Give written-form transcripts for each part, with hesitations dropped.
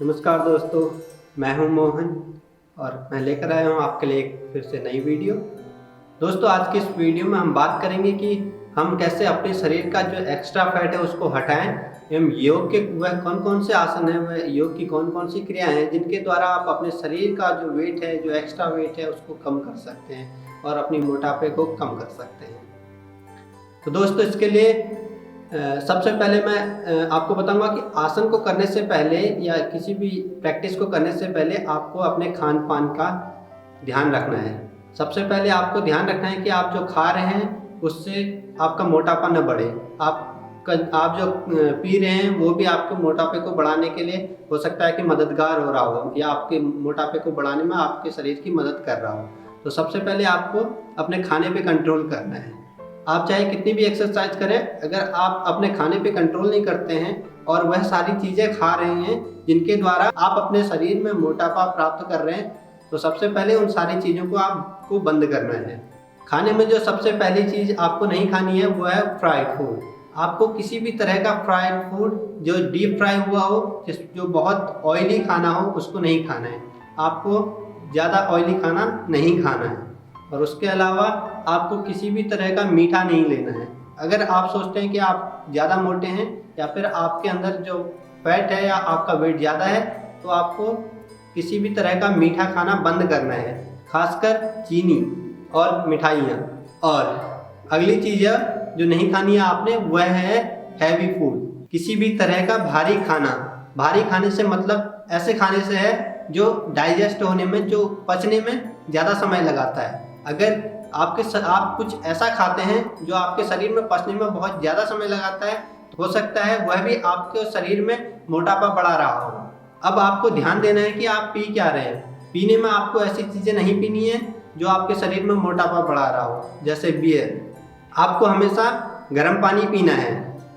नमस्कार दोस्तों, मैं हूं मोहन और मैं लेकर आया हूं आपके लिए एक फिर से नई वीडियो। दोस्तों, आज की इस वीडियो में हम बात करेंगे कि हम कैसे अपने शरीर का जो एक्स्ट्रा फैट है उसको हटाएं एवं योग के वह कौन कौन से आसन हैं, वह योग की कौन कौन सी क्रियाएं हैं जिनके द्वारा आप अपने शरीर का जो वेट है, जो एक्स्ट्रा वेट है, उसको कम कर सकते हैं और अपनी मोटापे को कम कर सकते हैं। तो दोस्तों, इसके लिए सबसे पहले मैं आपको बताऊंगा कि आसन को करने से पहले या किसी भी प्रैक्टिस को करने से पहले आपको अपने खान पान का ध्यान रखना है। सबसे पहले आपको ध्यान रखना है कि आप जो खा रहे हैं उससे आपका मोटापा न बढ़े। आप जो पी रहे हैं वो भी आपके मोटापे को बढ़ाने के लिए हो सकता है कि मददगार हो रहा हो या आपके मोटापे को बढ़ाने में आपके शरीर की मदद कर रहा हो। तो सबसे पहले आपको अपने खाने पे कंट्रोल करना है। आप चाहे कितनी भी एक्सरसाइज करें, अगर आप अपने खाने पे कंट्रोल नहीं करते हैं और वह सारी चीज़ें खा रहे हैं जिनके द्वारा आप अपने शरीर में मोटापा प्राप्त कर रहे हैं, तो सबसे पहले उन सारी चीज़ों को आपको बंद करना है। खाने में जो सबसे पहली चीज़ आपको नहीं खानी है वो है फ्राइड फूड। आपको किसी भी तरह का फ्राइड फूड जो डीप फ्राई हुआ हो, जो बहुत ऑयली खाना हो, उसको नहीं खाना है। आपको ज़्यादा ऑयली खाना नहीं खाना है। और उसके अलावा आपको किसी भी तरह का मीठा नहीं लेना है। अगर आप सोचते हैं कि आप ज़्यादा मोटे हैं या फिर आपके अंदर जो फैट है या आपका वेट ज़्यादा है, तो आपको किसी भी तरह का मीठा खाना बंद करना है, खासकर चीनी और मिठाइयाँ। और अगली चीज़ जो नहीं खानी है आपने वह है हैवी फूड। किसी भी तरह का भारी खाना, भारी खाने से मतलब ऐसे खाने से है जो डाइजेस्ट होने में, जो पचने में ज़्यादा समय लगाता है। अगर आप कुछ ऐसा खाते हैं जो आपके शरीर में पचने में बहुत ज़्यादा समय लगाता है, तो हो सकता है वह भी आपके शरीर में मोटापा बढ़ा रहा हो। अब आपको ध्यान देना है कि आप पी क्या रहे हैं। पीने में आपको ऐसी चीज़ें नहीं पीनी है जो आपके शरीर में मोटापा बढ़ा रहा हो, जैसे बियर। आपको हमेशा गर्म पानी पीना है।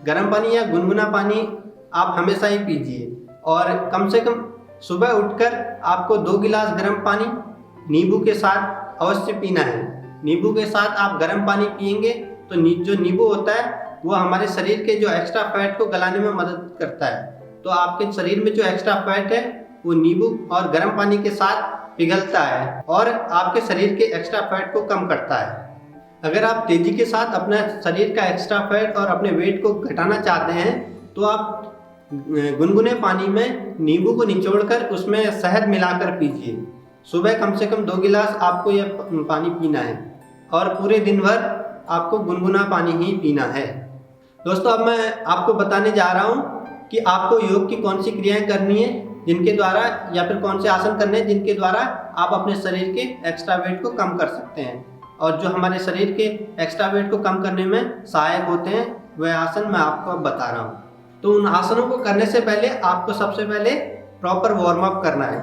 गर्म पानी या गुनगुना पानी आप हमेशा ही पीजिए। और कम से कम सुबह उठकर आपको 2 गिलास गर्म पानी नींबू के साथ अवश्य पीना है। नींबू के साथ आप गर्म पानी पिएंगे तो जो नींबू होता है वो हमारे शरीर के जो एक्स्ट्रा फैट को गलाने में मदद करता है। तो आपके शरीर में जो एक्स्ट्रा फैट है वो नींबू और गर्म पानी के साथ पिघलता है और आपके शरीर के एक्स्ट्रा फैट को कम करता है। अगर आप तेज़ी के साथ अपने शरीर का एक्स्ट्रा फैट और अपने वेट को घटाना चाहते हैं, तो आप गुनगुने पानी में नींबू को निचोड़कर उसमें शहद मिलाकर पीजिए। सुबह कम से कम 2 गिलास आपको यह पानी पीना है और पूरे दिन भर आपको गुनगुना पानी ही पीना है। दोस्तों, अब मैं आपको बताने जा रहा हूँ कि आपको योग की कौन सी क्रियाएं करनी है जिनके द्वारा, या फिर कौन से आसन करने हैं जिनके द्वारा आप अपने शरीर के एक्स्ट्रा वेट को कम कर सकते हैं और जो हमारे शरीर के एक्स्ट्रा वेट को कम करने में सहायक होते हैं, वह आसन मैं आपको अब बता रहा हूँ। तो उन आसनों को करने से पहले आपको सबसे पहले प्रॉपर वार्म अप करना है।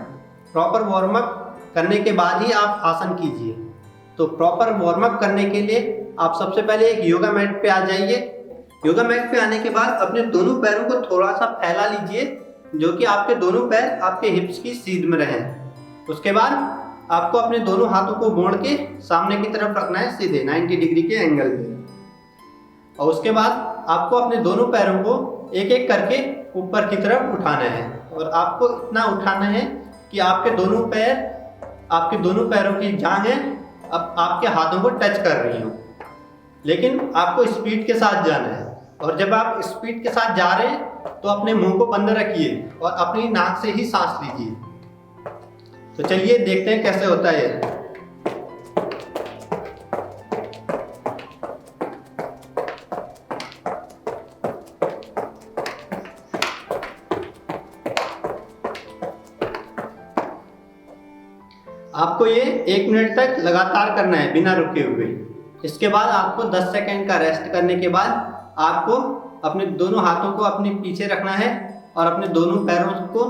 प्रॉपर वार्म अप करने के बाद ही आप आसन कीजिए। तो प्रॉपर वार्म अप करने के लिए आप सबसे पहले एक योगा मैट पे आ जाइए। योगा मैट पे आने के बाद अपने दोनों पैरों को थोड़ा सा फैला लीजिए, जो कि आपके दोनों पैर आपके हिप्स की सीध में रहें। उसके बाद आपको अपने दोनों हाथों को मोड़ के सामने की तरफ रखना है, सीधे 90 डिग्री के एंगल पे। और उसके बाद आपको अपने दोनों पैरों को एक एक करके ऊपर की तरफ उठाना है और आपको इतना उठाना है कि आपके दोनों पैरों की जांघें अब आपके हाथों को टच कर रही हो। लेकिन आपको स्पीड के साथ जाना है और जब आप स्पीड के साथ जा रहे हैं तो अपने मुंह को बंद रखिए और अपनी नाक से ही सांस लीजिए। तो चलिए देखते हैं कैसे होता है। आपको ये 1 मिनट तक लगातार करना है बिना रुके हुए। इसके बाद आपको 10 सेकंड का रेस्ट करने के बाद आपको अपने दोनों हाथों को अपने पीछे रखना है और अपने दोनों पैरों को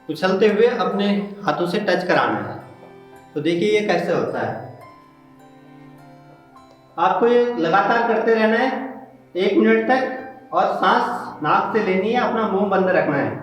उछलते हुए अपने हाथों से टच कराना है। तो देखिए ये कैसे होता है। आपको ये लगातार करते रहना है 1 मिनट तक और सांस नाक से लेनी है, अपना मुंह बंद रखना है।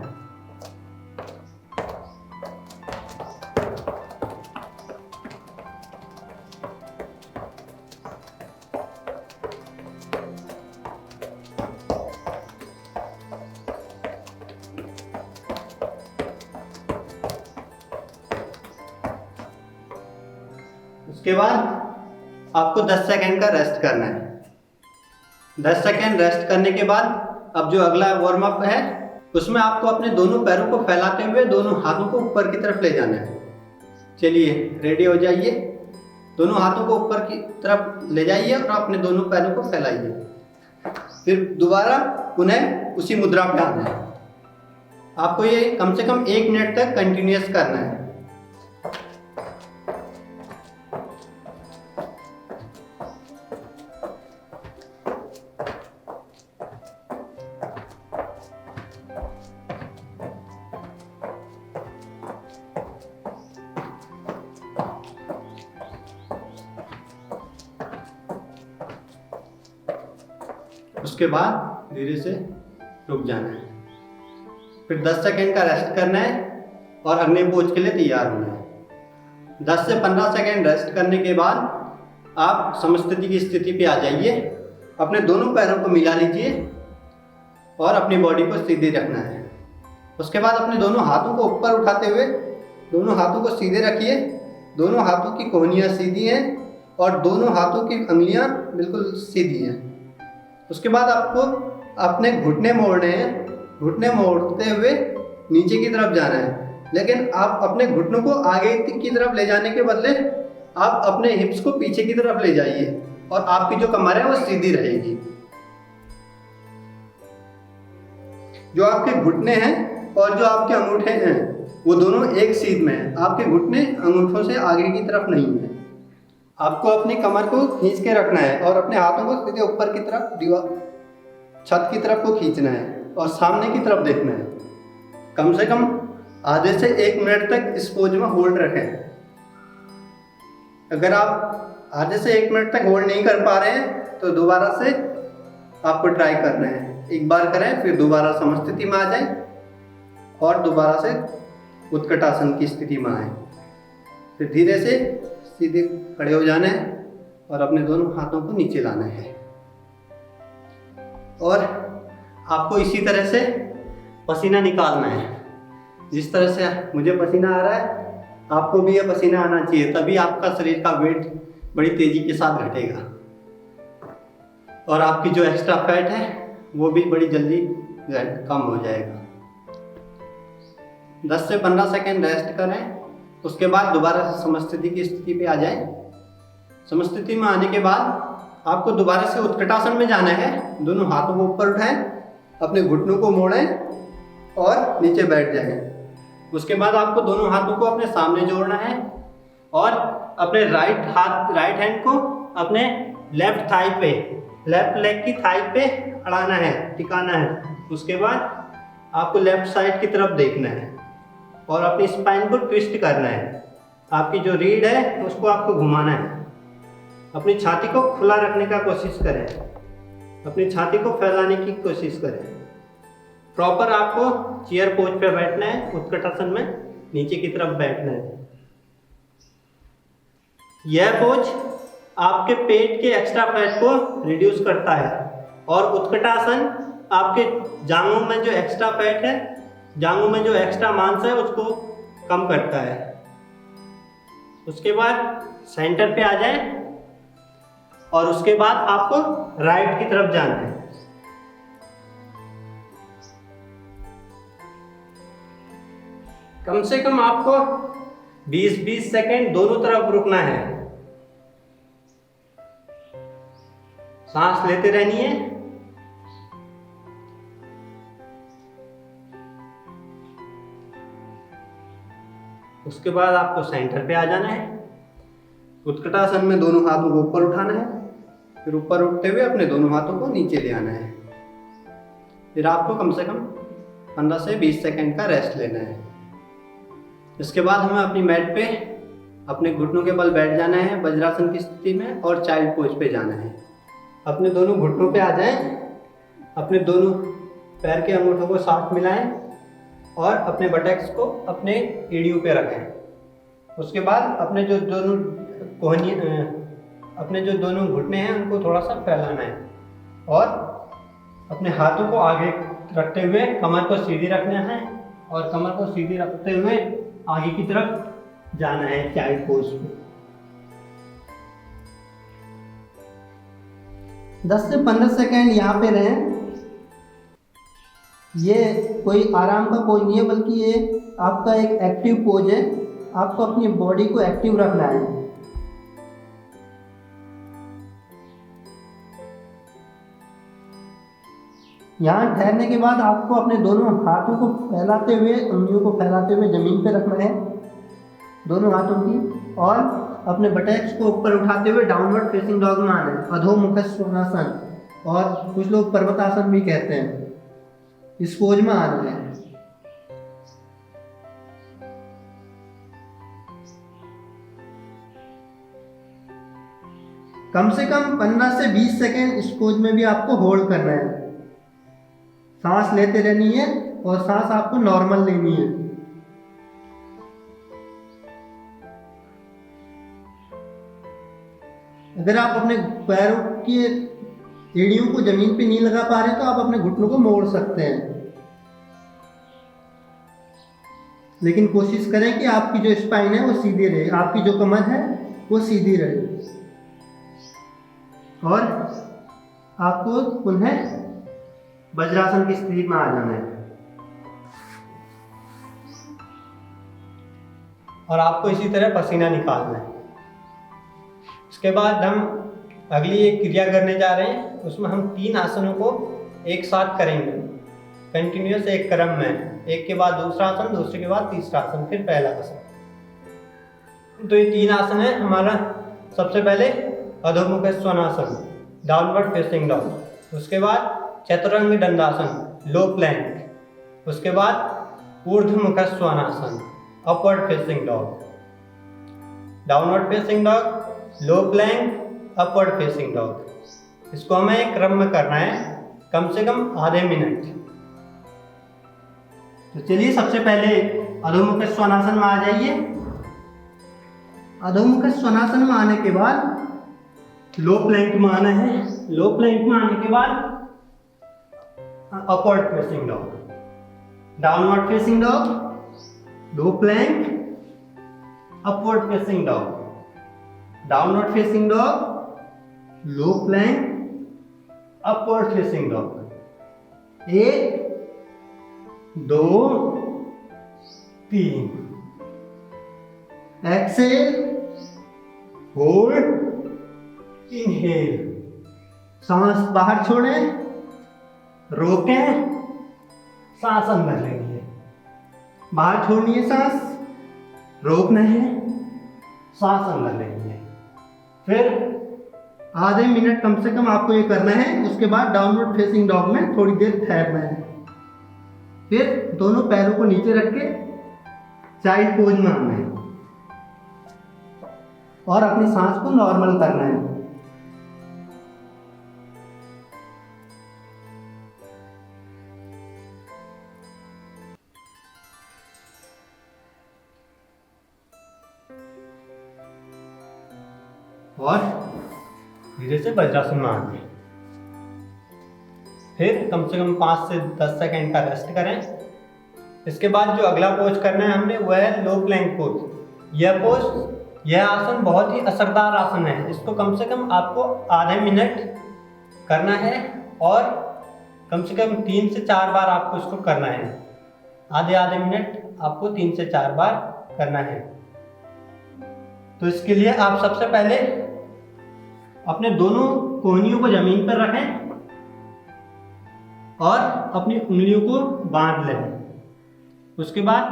उसके बाद आपको 10 सेकेंड का रेस्ट करना है। 10 सेकेंड रेस्ट करने के बाद अब जो अगला वार्म अप है उसमें आपको अपने दोनों पैरों को फैलाते हुए दोनों हाथों को ऊपर की तरफ ले जाना है। चलिए रेडी हो जाइए, दोनों हाथों को ऊपर की तरफ ले जाइए और अपने दोनों पैरों को फैलाइए। फिर दोबारा उन्हें उसी मुद्रा पे आना है। आपको ये कम से कम 1 मिनट तक कंटिन्यूअस करना है। उसके बाद धीरे से रुक जाना है। फिर 10 सेकेंड का रेस्ट करना है और अग्नि पोज के लिए तैयार होना है। 10 से 15 सेकेंड रेस्ट करने के बाद आप समस्थिति की स्थिति पे आ जाइए। अपने दोनों पैरों को मिला लीजिए और अपनी बॉडी को सीधी रखना है। उसके बाद अपने दोनों हाथों को ऊपर उठाते हुए दोनों हाथों को सीधे रखिए। दोनों हाथों की कोहनियाँ सीधी हैं और दोनों हाथों की अंगुलियाँ बिल्कुल सीधी हैं। उसके बाद आपको अपने घुटने मोड़ने हैं। घुटने मोड़ते हुए नीचे की तरफ जाना है, लेकिन आप अपने घुटनों को आगे की तरफ ले जाने के बदले आप अपने हिप्स को पीछे की तरफ ले जाइए और आपकी जो कमर है वो सीधी रहेगी। जो आपके घुटने हैं और जो आपके अंगूठे हैं वो दोनों एक सीध में हैं। आपके घुटने अंगूठों से आगे की तरफ नहीं है। आपको अपनी कमर को खींच के रखना है और अपने हाथों को सीधे ऊपर की तरफ दीवार छत की तरफ को खींचना है और सामने की तरफ देखना है। कम से कम आधे से 1 मिनट तक इस पोज में होल्ड रखें। अगर आप आधे से 1 मिनट तक होल्ड नहीं कर पा रहे हैं तो दोबारा से आपको ट्राई करना है। एक बार करें, फिर दोबारा समस्थिति में आ जाएं और दोबारा से उत्कटासन की स्थिति में आए। फिर धीरे से सीधे खड़े हो जाना है और अपने दोनों हाथों को नीचे लाना है। और आपको इसी तरह से पसीना निकालना है। जिस तरह से मुझे पसीना आ रहा है आपको भी ये पसीना आना चाहिए, तभी आपका शरीर का वेट बड़ी तेजी के साथ घटेगा और आपकी जो एक्स्ट्रा फैट है वो भी बड़ी जल्दी कम हो जाएगा। 10 से 15 सेकेंड रेस्ट करें। उसके बाद दोबारा से समस्थिति की स्थिति पे आ जाएं। समस्थिति में आने के बाद आपको दोबारा से उत्कटासन में जाना है। दोनों हाथों को ऊपर उठाएं, अपने घुटनों को मोड़ें और नीचे बैठ जाएं। उसके बाद आपको दोनों हाथों को अपने सामने जोड़ना है और अपने राइट हैंड को अपने लेफ्ट थाई पे, लेफ्ट लेग की थाई पे अड़ाना है, टिकाना है। उसके बाद आपको लेफ्ट साइड की तरफ देखना है और अपनी स्पाइन को ट्विस्ट करना है। आपकी जो रीढ़ है उसको आपको घुमाना है। अपनी छाती को खुला रखने का कोशिश करें, अपनी छाती को फैलाने की कोशिश करें। प्रॉपर आपको चेयर पोज पे बैठना है। उत्कटासन में नीचे की तरफ बैठना है। यह पोज आपके पेट के एक्स्ट्रा फैट को रिड्यूस करता है और उत्कटासन आपके जांघों में जो एक्स्ट्रा फैट है, जांघों में जो एक्स्ट्रा मांस है उसको कम करता है। उसके बाद सेंटर पे आ जाए और उसके बाद आपको राइट की तरफ जाना है। कम से कम आपको 20-20 सेकेंड दोनों तरफ रुकना है। सांस लेते रहनी है। उसके बाद आपको सेंटर पे आ जाना है। उत्कटासन में दोनों हाथों को ऊपर उठाना है, फिर ऊपर उठते हुए अपने दोनों हाथों को नीचे ले आना है। फिर आपको कम से कम 15 से 20 सेकेंड का रेस्ट लेना है। इसके बाद हमें अपनी मैट पे अपने घुटनों के बल बैठ जाना है वज्रासन की स्थिति में और चाइल्ड पोज पे जाना है। अपने दोनों घुटनों पे आ जाएं, अपने दोनों पैर के अंगूठों को साथ मिलाएं और अपने बटैक्स को अपने एड़ियों पे रखें। उसके बाद अपने जो दोनों घुटने हैं उनको थोड़ा सा फैलाना है और अपने हाथों को आगे रखते हुए कमर को सीधी रखना है और कमर को सीधी रखते हुए आगे की तरफ जाना है चाइल्ड पोज पे। 10 से 15 सेकेंड यहाँ पे रहें। ये कोई आराम का पोज नहीं है, बल्कि ये आपका एक एक्टिव पोज है। आपको अपनी बॉडी को एक्टिव रखना है। यहाँ ठहरने के बाद आपको अपने दोनों हाथों को फैलाते हुए, उंगलियों को फैलाते हुए ज़मीन पे रखना है, दोनों हाथों की, और अपने बटैक्स को ऊपर उठाते हुए डाउनवर्ड फेसिंग डॉग में आना है, अधोमुख स्वनासन, और कुछ लोग पर्वतासन भी कहते हैं। इस पोज में आना है। कम से कम 15 से 20 सेकेंड इस पोज में भी आपको होल्ड करना है। सांस लेते रहनी है और सांस आपको नॉर्मल लेनी है। अगर आप अपने पैरों की एड़ियों को जमीन पे नहीं लगा पा रहे तो आप अपने घुटनों को मोड़ सकते हैं, लेकिन कोशिश करें कि आपकी जो स्पाइन है वो सीधी रहे, आपकी जो कमर है वो सीधी रहे, और आपको पुनः वज्रासन की स्थिति में आ जाना है। और आपको इसी तरह पसीना निकालना है। इसके बाद हम अगली एक क्रिया करने जा रहे हैं। उसमें हम 3 आसनों को एक साथ करेंगे, कंटिन्यूअस एक क्रम में, एक के बाद दूसरा आसन, दूसरे के बाद तीसरा आसन, फिर पहला आसन। तो ये 3 आसन है हमारा। सबसे पहले अधोमुख स्वनासन, डाउनवर्ड फेसिंग डॉग। उसके बाद चतुरंग दंडासन, लो प्लैंक। उसके बाद ऊर्ध्वमुख स्वनासन, upward facing dog. Downward facing dog, low plank, upward facing dog. इसको हमें एक क्रम में करना है, कम से कम आधे मिनट। तो चलिए सबसे पहले अधोमुख स्वनासन में आ जाइए। अधोमुख स्वनासन में आने के बाद लो प्लैंक में आना है। लो प्लैंक में आने के बाद upward facing dog, downward facing dog, low plank, upward facing dog, downward facing dog, low plank, upward facing dog. 1 2 3। Exhale, hold, inhale. सांस बाहर छोड़ें, रोकें, सांस अंदर लेनी है। बाहर छोड़नी है सांस, रोकना है, सांस अंदर लेनी है। फिर आधे मिनट कम से कम आपको ये करना है। उसके बाद डाउनवर्ड फेसिंग डॉग में थोड़ी देर ठहरना है। फिर दोनों पैरों को नीचे रख के चाइल्ड पोज में आना है और अपनी सांस को नॉर्मल करना है। और धीरे से वज्रासन में आएंगे। फिर कम से कम 5 से 10 सेकेंड का रेस्ट करें। इसके बाद जो अगला पोज करना है हमने, वह है लो प्लैंक पोज। यह आसन बहुत ही असरदार आसन है। इसको कम से कम आपको आधे मिनट करना है और कम से कम 3 से 4 बार आपको इसको करना है। आधे मिनट आपको 3 से 4 बार करना है। तो इसके लिए आप सबसे पहले अपने दोनों कोहनियों को जमीन पर रखें और अपनी उंगलियों को बांध लें। उसके बाद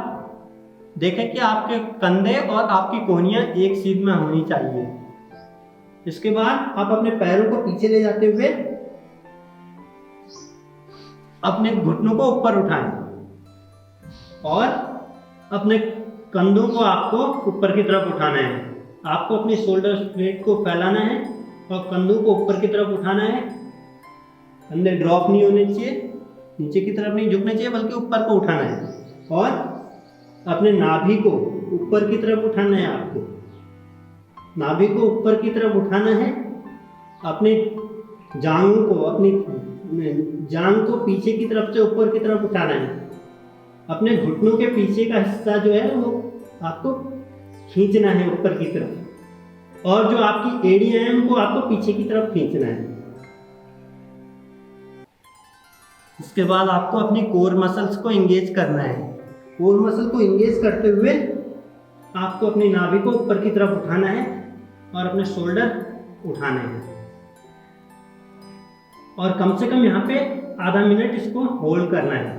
देखें कि आपके कंधे और आपकी कोहनियां एक सीध में होनी चाहिए। इसके बाद आप अपने पैरों को पीछे ले जाते हुए अपने घुटनों को ऊपर उठाएं और अपने कंधों को आपको ऊपर की तरफ उठाना है। आपको अपने शोल्डर ब्लेड को फैलाना है और कंधों को ऊपर की तरफ उठाना है। कंधे ड्रॉप नहीं होने चाहिए, नीचे की तरफ नहीं झुकने चाहिए, बल्कि ऊपर को उठाना है। और अपने नाभि को ऊपर की तरफ उठाना है। आपको नाभि को ऊपर की तरफ उठाना है। अपने जांघों को, अपनी जांघ को पीछे की तरफ से ऊपर की तरफ उठाना है। अपने घुटनों के पीछे का हिस्सा जो है वो आपको खींचना है ऊपर की तरफ, और जो आपकी एड़ियां हैं उनको आपको पीछे की तरफ खींचना है। उसके बाद आपको अपनी कोर मसल्स को इंगेज करना है। कोर मसल को इंगेज करते हुए आपको अपनी नाभि को ऊपर की तरफ उठाना है और अपने शोल्डर उठाने हैं, और कम से कम यहाँ पे आधा मिनट इसको होल्ड करना है।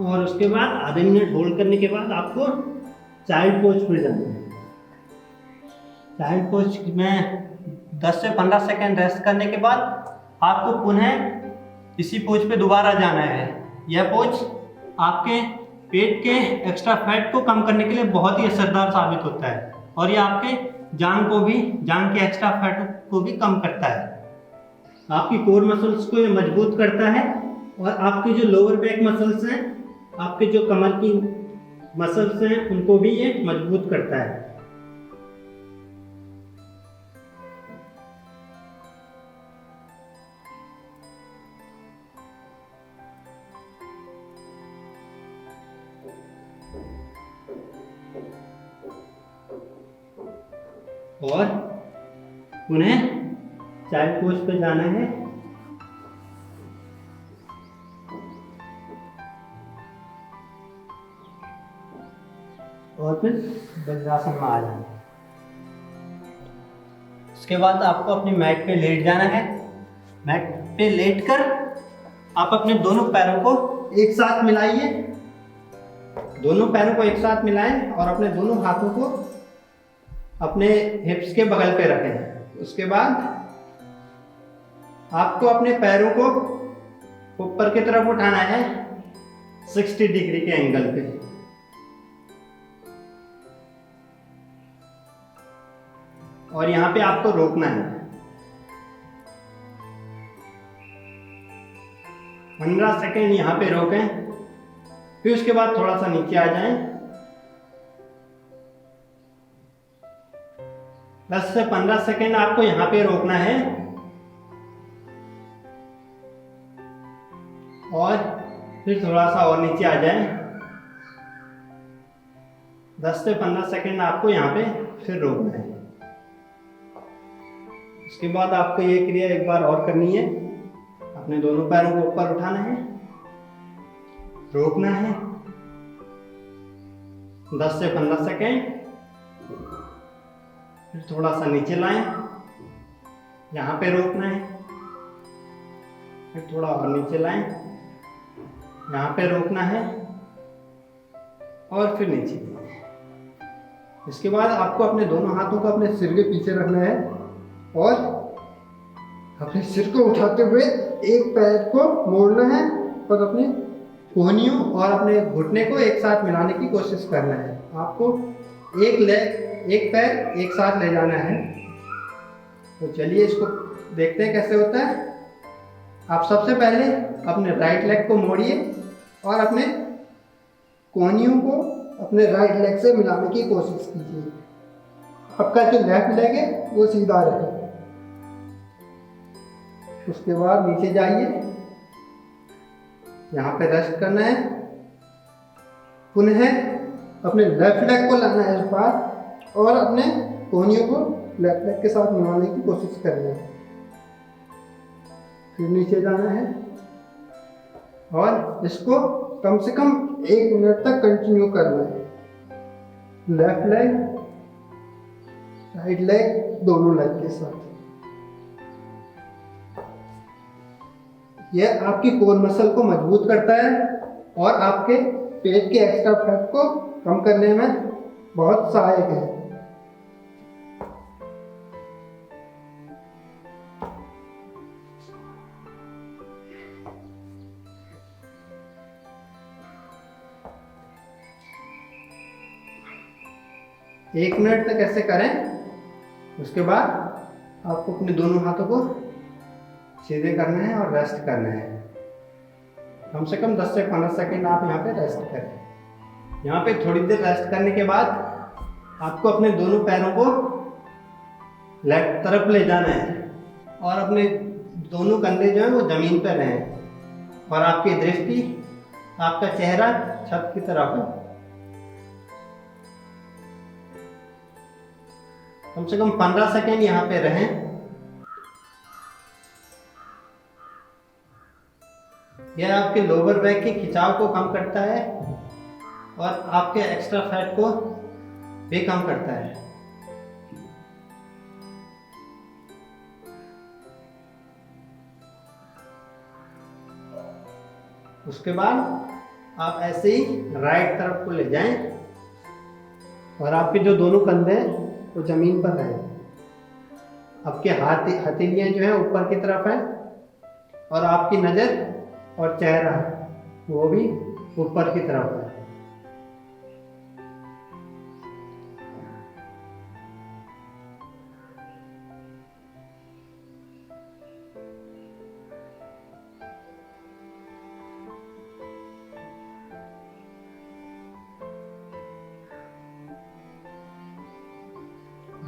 और उसके बाद आधे मिनट होल्ड करने के बाद आपको चाइल्ड पोज पे जाना है। चाइल्ड पोज में 10 से 15 सेकेंड रेस्ट करने के बाद आपको पुनः इसी पोज पे दोबारा जाना है। यह पोज आपके पेट के एक्स्ट्रा फैट को कम करने के लिए बहुत ही असरदार साबित होता है, और यह आपके जांग के एक्स्ट्रा फैट को भी कम करता है। आपकी कोर मसल्स को ये मजबूत करता है, और आपके जो लोअर बैक मसल्स हैं, आपके जो कमर की मसल्स हैं, उनको भी ये मजबूत करता है। और उन्हें चाइल्ड पोज पे जाना है। और फिर वज्रासन में आ जाना है। उसके बाद आपको अपनी मैट पे लेट जाना है। मैट पे लेटकर आप अपने दोनों पैरों को एक साथ मिलाइए। दोनों पैरों को एक साथ मिलाएं और अपने दोनों हाथों को अपने हिप्स के बगल पे रखें। उसके बाद आपको अपने पैरों को ऊपर की तरफ उठाना है 60 डिग्री के एंगल पे। और यहां पे आपको रोकना है 15 सेकेंड। यहां पे रोकें, फिर उसके बाद थोड़ा सा नीचे आ जाएं। 10 से 15 सेकेंड आपको यहां पे रोकना है, और फिर थोड़ा सा और नीचे आ जाएं। 10 से 15 सेकेंड आपको यहाँ पे फिर रोकना है। उसके बाद आपको ये क्रिया एक बार और करनी है। अपने दोनों पैरों को ऊपर उठाना है, रोकना है 10 से 15 सेकेंड, फिर थोड़ा सा नीचे लाएं, यहाँ पे रोकना है, फिर थोड़ा और नीचे लाएं, यहाँ पे रोकना है, और फिर नीचे। इसके बाद आपको अपने दोनों हाथों को अपने सिर के पीछे रखना है और अपने सिर को उठाते हुए एक पैर को मोड़ना है और अपने कोहनियों और अपने घुटने को एक साथ मिलाने की कोशिश करना है। आपको एक पैर एक साथ ले जाना है। तो चलिए इसको देखते हैं कैसे होता है। आप सबसे पहले अपने राइट लेग को मोड़िए और अपने कोहनियों को अपने राइट लेग से मिलाने की कोशिश कीजिए। आपका जो लेफ्ट लेग है वो सीधा रहे। उसके बाद नीचे जाइए, यहाँ पे रेस्ट करना है। पुनः अपने लेफ्ट लेग को लाना है इस बार और अपने कोहनियों को लेफ्ट लेग के साथ मिलाने की कोशिश करनी है। फिर नीचे जाना है और इसको कम से कम 1 मिनट तक कंटिन्यू करना है। लेफ्ट लेग, राइट लेग, दोनों लेग के साथ। यह आपकी कोर मसल को मजबूत करता है और आपके पेट के एक्स्ट्रा फैट को कम करने में बहुत सहायक है। एक मिनट तक ऐसे करें। उसके बाद आपको अपने दोनों हाथों को सीधे करना है और रेस्ट करना है। कम से कम 10 से 15 सेकेंड आप यहाँ पे रेस्ट करें। यहाँ पे थोड़ी देर रेस्ट करने के बाद आपको अपने दोनों पैरों को लेफ्ट तरफ ले जाना है और अपने दोनों कंधे जो है वो जमीन पर रहें और आपकी दृष्टि, आपका चेहरा छत की तरफ है। कम से कम 15 सेकेंड यहाँ पे रहें यह आपके लोअर बैक के खिंचाव को कम करता है और आपके एक्स्ट्रा फैट को भी कम करता है। उसके बाद आप ऐसे ही राइट तरफ को ले जाएं और आपके जो दोनों कंधे हैं वो जमीन पर रहें। आपके हथेलियां जो है ऊपर की तरफ है और आपकी नज़र और चेहरा वो भी ऊपर की तरफ है।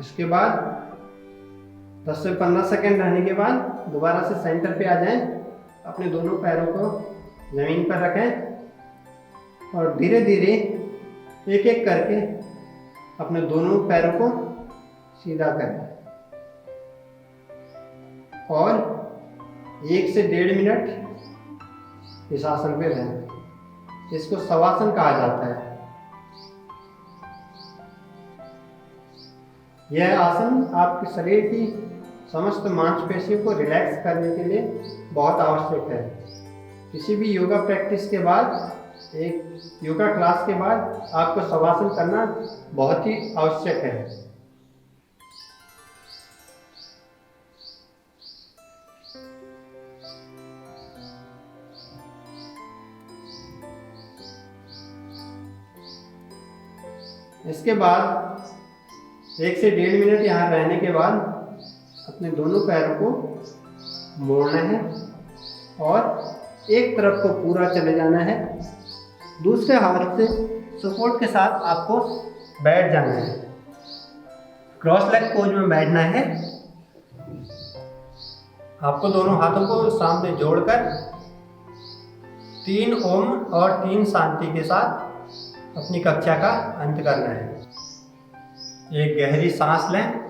इसके बाद 10 से 15 सेकंड रहने के बाद दोबारा से सेंटर पे आ जाएं। अपने दोनों पैरों को जमीन पर रखें और धीरे धीरे एक एक करके अपने दोनों पैरों को सीधा करें और 1 से 1.5 मिनट इस आसन पे रहें। इसको शवासन कहा जाता है। यह आसन आपके शरीर की समस्त मांसपेशियों को रिलैक्स करने के लिए बहुत आवश्यक है। किसी भी योगा प्रैक्टिस के बाद, एक योगा क्लास के बाद आपको शवासन करना बहुत ही आवश्यक है। इसके बाद 1 से 1.5 मिनट यहाँ रहने के बाद अपने दोनों पैरों को मोड़ना है और एक तरफ को पूरा चले जाना है। दूसरे हाथ से सपोर्ट के साथ आपको बैठ जाना है। क्रॉस लेग पोज में बैठना है। आपको दोनों हाथों को सामने जोड़कर 3 ओम और 3 शांति के साथ अपनी कक्षा का अंत करना है। एक गहरी सांस लें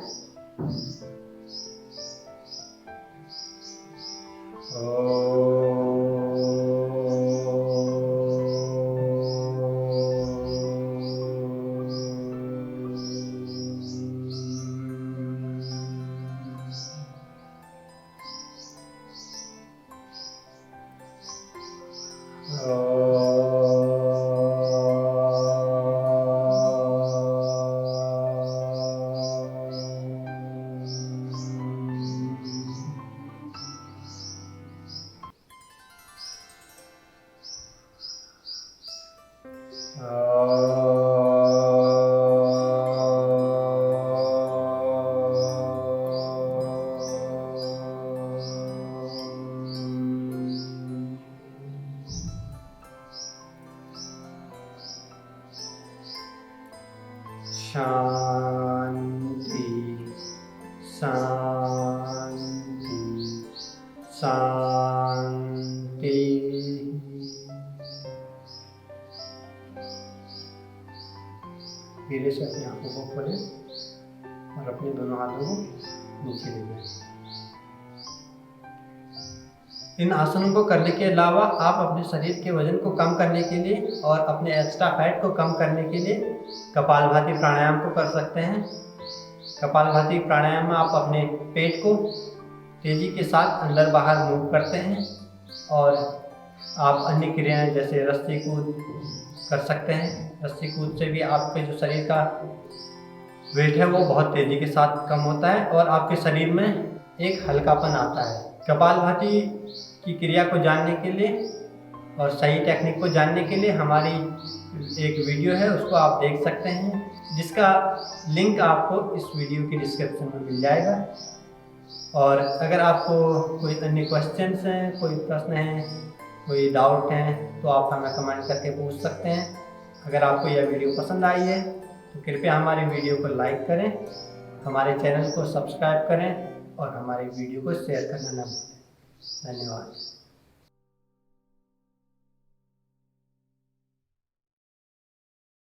शांति शांति शांति। धीरे से अपनी आंखों को खोलें और अपने दोनों हाथों को नीचे ले जाएं। इन आसनों को करने के अलावा आप अपने शरीर के वजन को कम करने के लिए और अपने एक्स्ट्रा फैट को कम करने के लिए कपालभाति प्राणायाम को कर सकते हैं। कपालभाति प्राणायाम में आप अपने पेट को तेज़ी के साथ अंदर बाहर मूव करते हैं और आप अन्य क्रियाएं जैसे रस्सी कूद कर सकते हैं। रस्सी कूद से भी आपके जो शरीर का वेट है वो बहुत तेज़ी के साथ कम होता है और आपके शरीर में एक हल्कापन आता है। कपालभाति की क्रिया को जानने के लिए और सही टेक्निक को जानने के लिए हमारी एक वीडियो है, उसको आप देख सकते हैं, जिसका लिंक आपको इस वीडियो की डिस्क्रिप्शन में मिल जाएगा। और अगर आपको कोई अन्य क्वेश्चंस हैं, कोई प्रश्न हैं, कोई डाउट हैं, तो आप हमें कमेंट करके पूछ सकते हैं। अगर आपको यह वीडियो पसंद आई है तो कृपया हमारी वीडियो को लाइक करें, हमारे चैनल को सब्सक्राइब करें और हमारी वीडियो को शेयर करना न भूलें। धन्यवाद।